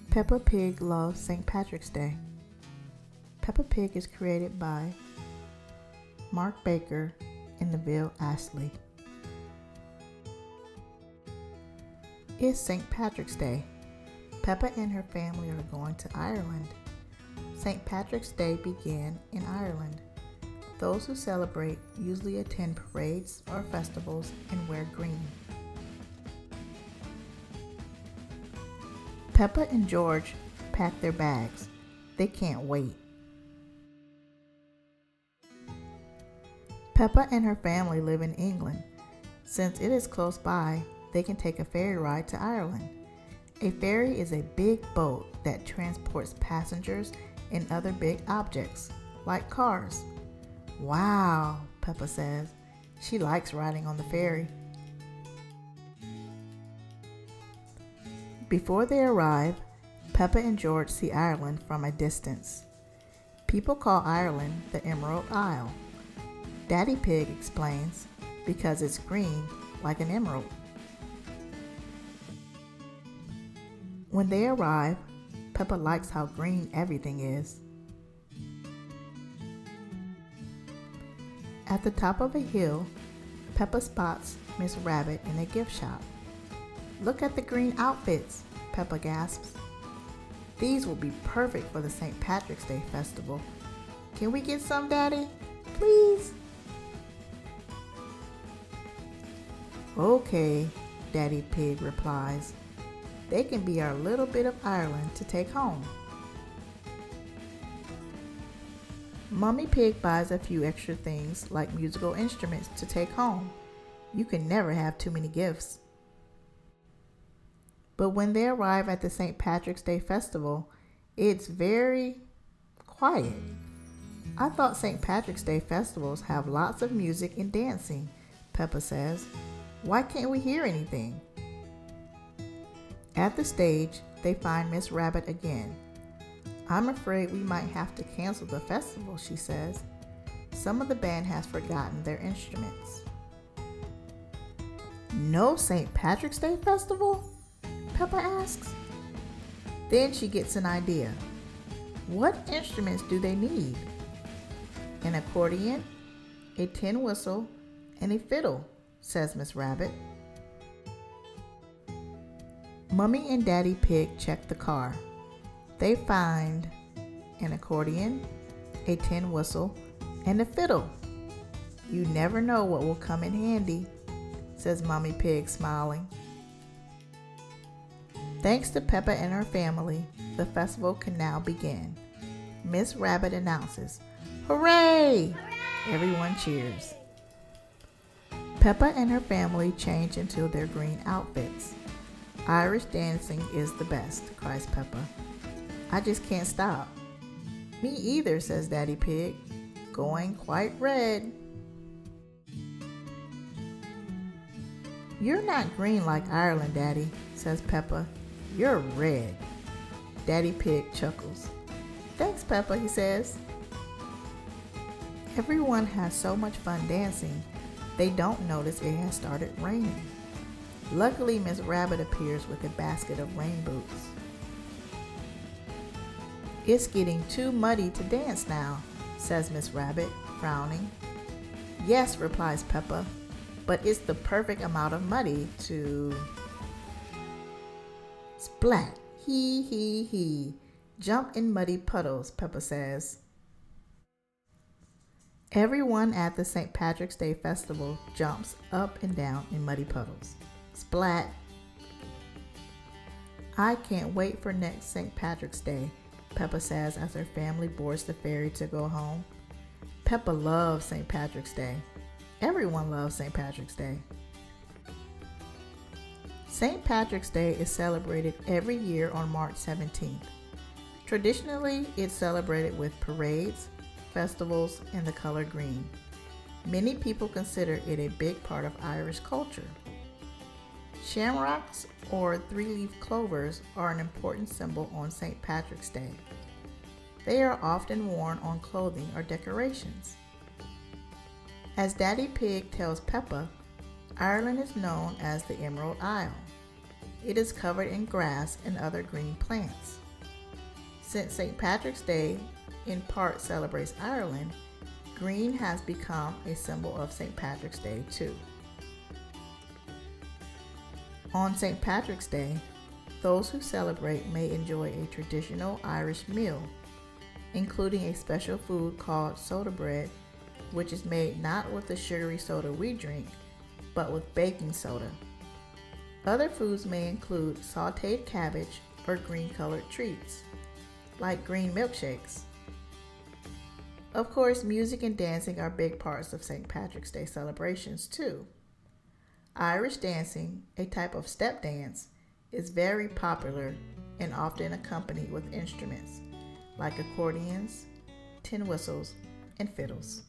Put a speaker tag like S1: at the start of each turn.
S1: Peppa Pig loves St. Patrick's Day. Peppa Pig is created by Mark Baker and Neville, Astley. It's St. Patrick's Day. Peppa and her family are going to Ireland. St. Patrick's Day began in Ireland. Those who celebrate usually attend parades or festivals and wear green. Peppa and George pack their bags. They can't wait. Peppa and her family live in England. Since it is close by, they can take a ferry ride to Ireland. A ferry is a big boat that transports passengers and other big objects, like cars. Wow, Peppa says. She likes riding on the ferry. Before they arrive, Peppa and George see Ireland from a distance. People call Ireland the Emerald Isle. Daddy Pig explains, because it's green like an emerald. When they arrive, Peppa likes how green everything is. At the top of a hill, Peppa spots Miss Rabbit in a gift shop. Look at the green outfits, Peppa gasps. These will be perfect for the St. Patrick's Day festival. Can we get some, Daddy? Please? Okay, Daddy Pig replies. They can be our little bit of Ireland to take home. Mummy Pig buys a few extra things like musical instruments to take home. You can never have too many gifts. But when they arrive at the St. Patrick's Day festival, it's very quiet. I thought St. Patrick's Day festivals have lots of music and dancing, Peppa says. Why can't we hear anything? At the stage, they find Miss Rabbit again. I'm afraid we might have to cancel the festival, she says. Some of the band has forgotten their instruments. No St. Patrick's Day festival? Peppa asks. Then she gets an idea. What instruments do they need? An accordion, a tin whistle, and a fiddle, says Miss Rabbit. Mummy and Daddy Pig check the car. They find an accordion, a tin whistle, and a fiddle. You never know what will come in handy, says Mummy Pig, smiling. Thanks to Peppa and her family, the festival can now begin. Miss Rabbit announces, "Hooray!" Everyone cheers. Peppa and her family change into their green outfits. Irish dancing is the best, cries Peppa. I just can't stop. Me either, says Daddy Pig, going quite red. You're not green like Ireland, Daddy, says Peppa. You're red. Daddy Pig chuckles. Thanks, Peppa, he says. Everyone has so much fun dancing, they don't notice it has started raining. Luckily, Miss Rabbit appears with a basket of rain boots. It's getting too muddy to dance now, says Miss Rabbit, frowning. Yes, replies Peppa, but it's the perfect amount of muddy to... Splat, hee hee hee. Jump in muddy puddles, Peppa says. Everyone at the St. Patrick's Day festival jumps up and down in muddy puddles. Splat. I can't wait for next St. Patrick's Day, Peppa says as her family boards the ferry to go home. Peppa loves St. Patrick's Day. Everyone loves St. Patrick's Day. St. Patrick's Day is celebrated every year on March 17th. Traditionally, it's celebrated with parades, festivals, and the color green. Many people consider it a big part of Irish culture. Shamrocks or three-leaf clovers are an important symbol on St. Patrick's Day. They are often worn on clothing or decorations. As Daddy Pig tells Peppa, Ireland is known as the Emerald Isle. It is covered in grass and other green plants. Since St. Patrick's Day in part celebrates Ireland, green has become a symbol of St. Patrick's Day too. On St. Patrick's Day, those who celebrate may enjoy a traditional Irish meal, including a special food called soda bread, which is made not with the sugary soda we drink, but with baking soda. Other foods may include sauteed cabbage or green-colored treats, like green milkshakes. Of course, music and dancing are big parts of St. Patrick's Day celebrations too. Irish dancing, a type of step dance, is very popular and often accompanied with instruments like accordions, tin whistles, and fiddles.